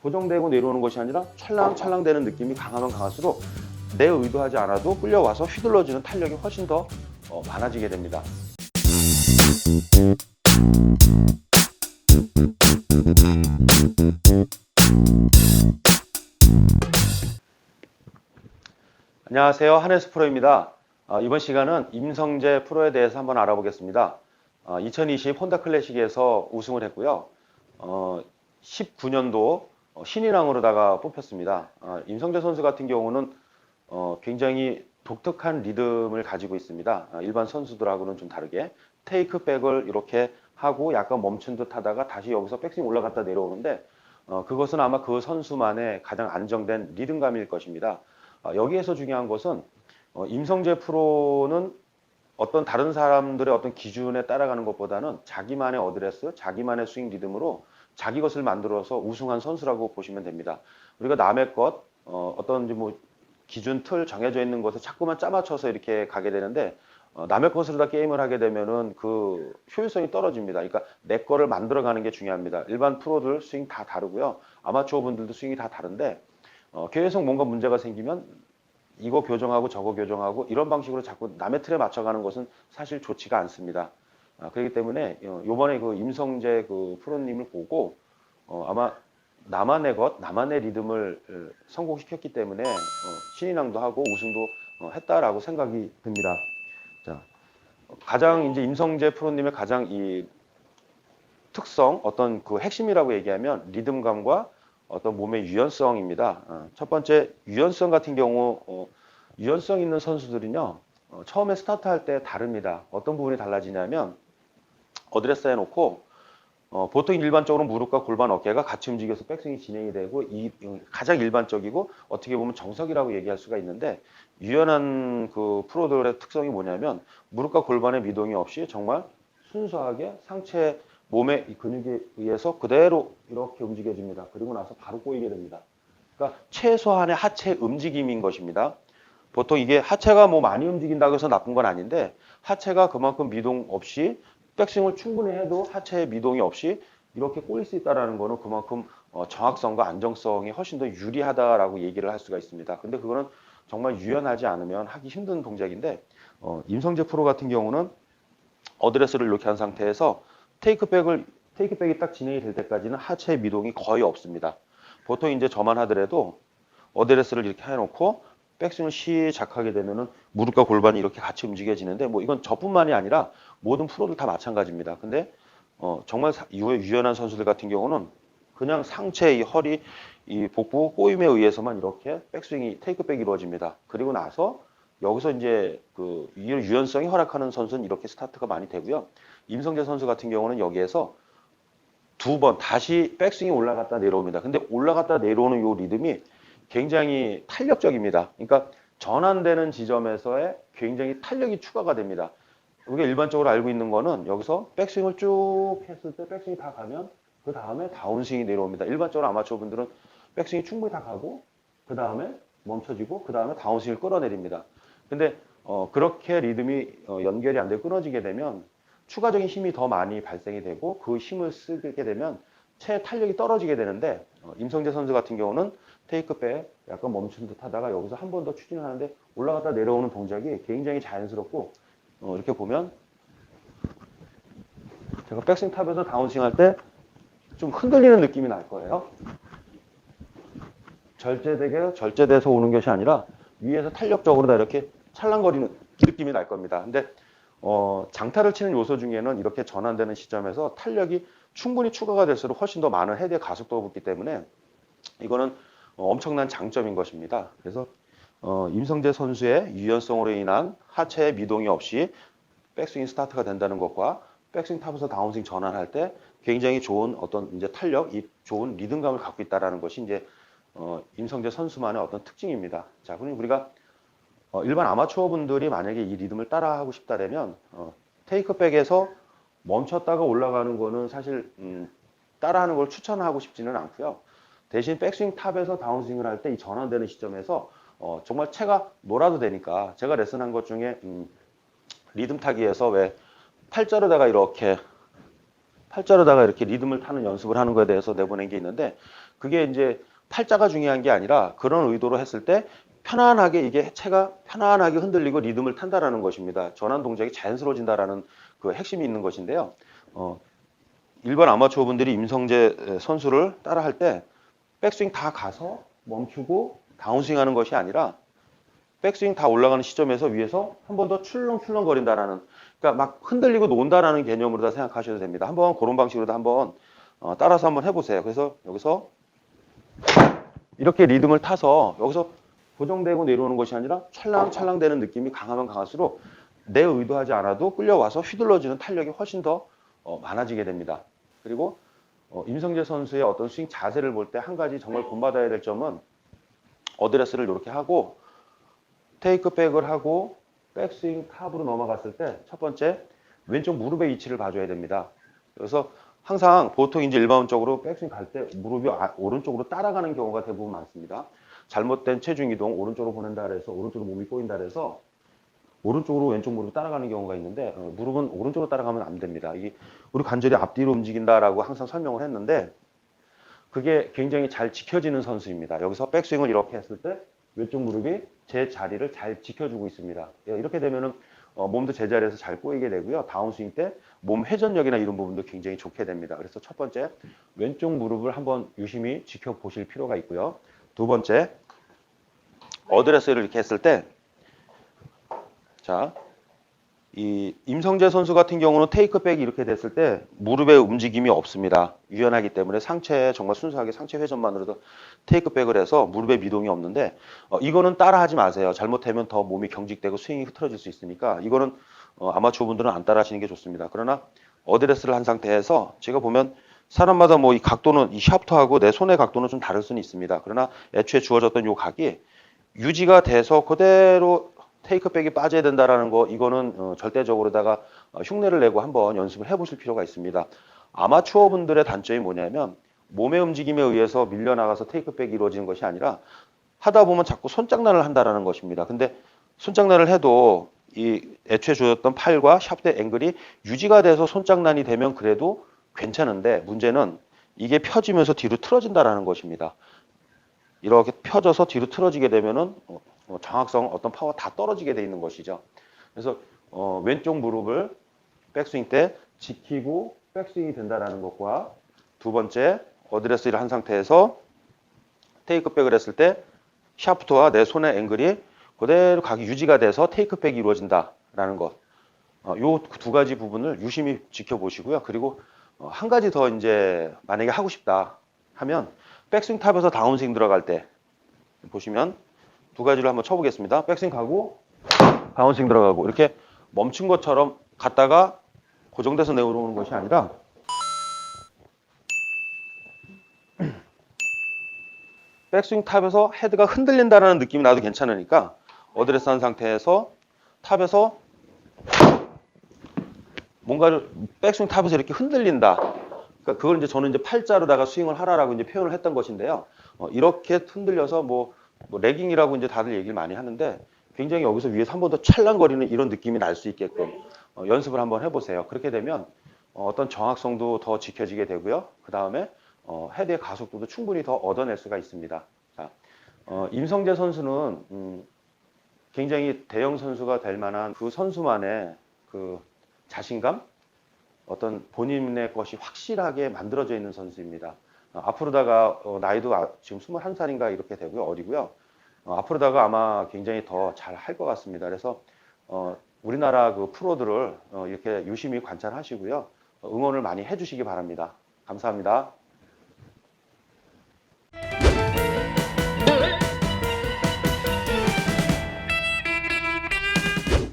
고정되고 내려오는 것이 아니라 찰랑찰랑 되는 느낌이 강하면 강할수록 내 의도하지 않아도 끌려와서 휘둘러지는 탄력이 훨씬 더 많아지게 됩니다. 안녕하세요. 한혜수 프로입니다. 이번 시간은 임성재 프로에 대해서 한번 알아보겠습니다. 2020 혼다 클래식에서 우승을 했고요. 19년도 신인왕으로다가 뽑혔습니다. 임성재 선수 같은 경우는 굉장히 독특한 리듬을 가지고 있습니다. 일반 선수들하고는 좀 다르게 테이크백을 이렇게 하고 약간 멈춘 듯 하다가 다시 여기서 백스윙 올라갔다 내려오는데 그것은 아마 그 선수만의 가장 안정된 리듬감일 것입니다. 여기에서 중요한 것은 임성재 프로는 어떤 다른 사람들의 어떤 기준에 따라가는 것보다는 자기만의 어드레스, 자기만의 스윙 리듬으로 자기 것을 만들어서 우승한 선수라고 보시면 됩니다. 우리가 남의 것, 어떤 뭐 기준 틀 정해져 있는 것에 자꾸만 짜맞춰서 이렇게 가게 되는데 남의 것으로 다 게임을 하게 되면은 그 효율성이 떨어집니다. 그러니까 내 거를 만들어가는 게 중요합니다. 일반 프로들 스윙 다 다르고요. 아마추어 분들도 스윙이 다 다른데 계속 뭔가 문제가 생기면 이거 교정하고 저거 교정하고 이런 방식으로 자꾸 남의 틀에 맞춰가는 것은 사실 좋지가 않습니다. 그렇기 때문에 요번에 그 임성재 그 프로님을 보고 아마 나만의 것, 나만의 리듬을 성공시켰기 때문에 신인왕도 하고 우승도 했다라고 생각이 듭니다. 자, 가장 이제 임성재 프로님의 가장 이 특성, 어떤 그 핵심이라고 얘기하면 리듬감과 어떤 몸의 유연성입니다. 첫 번째 유연성 같은 경우 유연성 있는 선수들은요 처음에 스타트할 때 다릅니다. 어떤 부분이 달라지냐면 어드레스 해놓고 보통 일반적으로 무릎과 골반 어깨가 같이 움직여서 백스윙이 진행이 되고 이 가장 일반적이고 어떻게 보면 정석이라고 얘기할 수가 있는데 유연한 그 프로들의 특성이 뭐냐면 무릎과 골반의 미동이 없이 정말 순수하게 상체 몸의 이 근육에 의해서 그대로 이렇게 움직여집니다. 그리고 나서 바로 꼬이게 됩니다. 그러니까 최소한의 하체 움직임인 것입니다. 보통 이게 하체가 뭐 많이 움직인다고 해서 나쁜 건 아닌데 하체가 그만큼 미동 없이 백스윙을 충분히 해도 하체의 미동이 없이 이렇게 꼬일 수 있다는 거는 그만큼 정확성과 안정성이 훨씬 더 유리하다라고 얘기를 할 수가 있습니다. 근데 그거는 정말 유연하지 않으면 하기 힘든 동작인데 임성재 프로 같은 경우는 어드레스를 이렇게 한 상태에서 테이크백이 딱 진행이 될 때까지는 하체의 미동이 거의 없습니다. 보통 이제 저만 하더라도 어드레스를 이렇게 해놓고 백스윙을 시작하게 되면은 무릎과 골반이 이렇게 같이 움직여지는데 뭐 이건 저뿐만이 아니라 모든 프로들 다 마찬가지입니다. 근데 정말 유연한 선수들 같은 경우는 그냥 상체, 이 허리, 이 복부 꼬임에 의해서만 이렇게 백스윙이 테이크백이 이루어집니다. 그리고 나서 여기서 이제 그 유연성이 허락하는 선수는 이렇게 스타트가 많이 되고요. 임성재 선수 같은 경우는 여기에서 두 번 다시 백스윙이 올라갔다 내려옵니다. 근데 올라갔다 내려오는 이 리듬이 굉장히 탄력적입니다. 그러니까 전환되는 지점에서의 굉장히 탄력이 추가가 됩니다. 우리가 일반적으로 알고 있는 거는 여기서 백스윙을 쭉 했을 때 백스윙이 다 가면 그 다음에 다운스윙이 내려옵니다. 일반적으로 아마추어 분들은 백스윙이 충분히 다 가고 그 다음에 멈춰지고 그 다음에 다운스윙을 끌어내립니다. 근데 그렇게 리듬이 연결이 안 되고 끊어지게 되면 추가적인 힘이 더 많이 발생이 되고 그 힘을 쓰게 되면 채 탄력이 떨어지게 되는데 임성재 선수 같은 경우는 테이크백 약간 멈춘 듯 하다가 여기서 한 번 더 추진을 하는데 올라갔다 내려오는 동작이 굉장히 자연스럽고 이렇게 보면 제가 백스윙 탑에서 다운스윙 할 때 좀 흔들리는 느낌이 날 거예요. 절제돼서 오는 것이 아니라 위에서 탄력적으로 다 이렇게 찰랑거리는 느낌이 날 겁니다. 근데 장타를 치는 요소 중에는 이렇게 전환되는 시점에서 탄력이 충분히 추가가 될수록 훨씬 더 많은 헤드의 가속도가 붙기 때문에 이거는 엄청난 장점인 것입니다. 그래서 임성재 선수의 유연성으로 인한 하체의 미동이 없이 백스윙 스타트가 된다는 것과 백스윙 탑에서 다운스윙 전환할 때 굉장히 좋은 어떤 이제 탄력, 이 좋은 리듬감을 갖고 있다라는 것이 이제 임성재 선수만의 어떤 특징입니다. 자, 그럼 우리가 일반 아마추어 분들이 만약에 이 리듬을 따라하고 싶다면 테이크백에서 멈췄다가 올라가는 거는 사실 따라하는 걸 추천하고 싶지는 않고요. 대신 백스윙 탑에서 다운스윙을 할 때 이 전환되는 시점에서 정말 채가 놀아도 되니까 제가 레슨한 것 중에 리듬 타기에서 왜 팔자로다가 이렇게 리듬을 타는 연습을 하는 거에 대해서 내보낸 게 있는데 그게 이제 팔자가 중요한 게 아니라 그런 의도로 했을 때 편안하게 이게 해체가 편안하게 흔들리고 리듬을 탄다라는 것입니다. 전환 동작이 자연스러워진다라는 그 핵심이 있는 것인데요. 일반 아마추어 분들이 임성재 선수를 따라 할 때 백스윙 다 가서 멈추고 다운스윙 하는 것이 아니라 백스윙 다 올라가는 시점에서 위에서 한 번 더 출렁출렁 거린다라는, 그러니까 막 흔들리고 논다라는 개념으로 다 생각하셔도 됩니다. 한번 그런 방식으로도 한번 따라서 한번 해보세요. 그래서 여기서 이렇게 리듬을 타서 여기서 고정되고 내려오는 것이 아니라 찰랑찰랑 되는 느낌이 강하면 강할수록 내 의도하지 않아도 끌려와서 휘둘러지는 탄력이 훨씬 더 많아지게 됩니다. 그리고 임성재 선수의 어떤 스윙 자세를 볼 때 한 가지 정말 본받아야 될 점은 어드레스를 이렇게 하고 테이크백을 하고 백스윙 탑으로 넘어갔을 때 첫 번째 왼쪽 무릎의 위치를 봐줘야 됩니다. 그래서 항상 보통 이제 일반적으로 백스윙 갈 때 무릎이 오른쪽으로 따라가는 경우가 대부분 많습니다. 잘못된 체중 이동 오른쪽으로 보낸다 그래서 오른쪽으로 몸이 꼬인다 그래서 오른쪽으로 왼쪽 무릎이 따라가는 경우가 있는데 무릎은 오른쪽으로 따라가면 안 됩니다. 이게 우리 관절이 앞뒤로 움직인다라고 항상 설명을 했는데 그게 굉장히 잘 지켜지는 선수입니다. 여기서 백스윙을 이렇게 했을 때 왼쪽 무릎이 제 자리를 잘 지켜주고 있습니다. 이렇게 되면은 몸도 제자리에서 잘 꼬이게 되고요. 다운스윙 때 몸 회전력이나 이런 부분도 굉장히 좋게 됩니다. 그래서 첫 번째 왼쪽 무릎을 한번 유심히 지켜보실 필요가 있고요. 두 번째 어드레스를 이렇게 했을 때 자, 이 임성재 선수 같은 경우는 테이크백이 이렇게 됐을 때 무릎의 움직임이 없습니다. 유연하기 때문에 상체 정말 순수하게 상체 회전만으로도 테이크백을 해서 무릎에 미동이 없는데 이거는 따라하지 마세요. 잘못하면 더 몸이 경직되고 스윙이 흐트러질 수 있으니까 이거는 아마추어 분들은 안 따라하시는 게 좋습니다. 그러나 어드레스를 한 상태에서 제가 보면 사람마다 뭐 이 각도는 이 샤프트하고 내 손의 각도는 좀 다를 수는 있습니다. 그러나 애초에 주어졌던 이 각이 유지가 돼서 그대로 테이크백이 빠져야 된다라는 거 이거는 절대적으로다가 흉내를 내고 한번 연습을 해보실 필요가 있습니다. 아마추어 분들의 단점이 뭐냐면 몸의 움직임에 의해서 밀려나가서 테이크백이 이루어지는 것이 아니라 하다 보면 자꾸 손장난을 한다라는 것입니다. 근데 손장난을 해도 이 애초에 주어졌던 팔과 샤프트의 앵글이 유지가 돼서 손장난이 되면 그래도 괜찮은데 문제는 이게 펴지면서 뒤로 틀어진다라는 것입니다. 이렇게 펴져서 뒤로 틀어지게 되면은 정확성, 어떤 파워 다 떨어지게 돼 있는 것이죠. 그래서 왼쪽 무릎을 백스윙 때 지키고 백스윙이 된다라는 것과 두 번째 어드레스를 한 상태에서 테이크백을 했을 때 샤프트와 내 손의 앵글이 그대로 각이 유지가 돼서 테이크백이 이루어진다라는 것. 요 두 가지 부분을 유심히 지켜보시고요. 그리고 한 가지 더 이제 만약에 하고 싶다 하면 백스윙 탑에서 다운스윙 들어갈 때 보시면 두 가지를 한번 쳐보겠습니다. 백스윙 가고 다운스윙 들어가고 이렇게 멈춘 것처럼 갔다가 고정돼서 내려오는 것이 아니라 백스윙 탑에서 헤드가 흔들린다는 느낌이 나도 괜찮으니까 어드레스 한 상태에서 탑에서 뭔가를 백스윙 탑에서 이렇게 흔들린다. 그러니까 그걸 이제 저는 이제 팔자로다가 스윙을 하라라고 이제 표현을 했던 것인데요. 이렇게 흔들려서 뭐 레깅이라고 이제 다들 얘기를 많이 하는데 굉장히 여기서 위에서 한 번 더 찰랑거리는 이런 느낌이 날 수 있게끔 연습을 한번 해보세요. 그렇게 되면 어떤 정확성도 더 지켜지게 되고요. 그 다음에 헤드의 가속도도 충분히 더 얻어낼 수가 있습니다. 자, 임성재 선수는 굉장히 대형 선수가 될 만한 그 선수만의 그 자신감, 어떤 본인의 것이 확실하게 만들어져 있는 선수입니다. 앞으로다가 나이도 지금 21살인가 이렇게 되고요. 어리고요. 앞으로다가 아마 굉장히 더 잘 할 것 같습니다. 그래서 우리나라 그 프로들을 이렇게 유심히 관찰하시고요. 응원을 많이 해주시기 바랍니다. 감사합니다.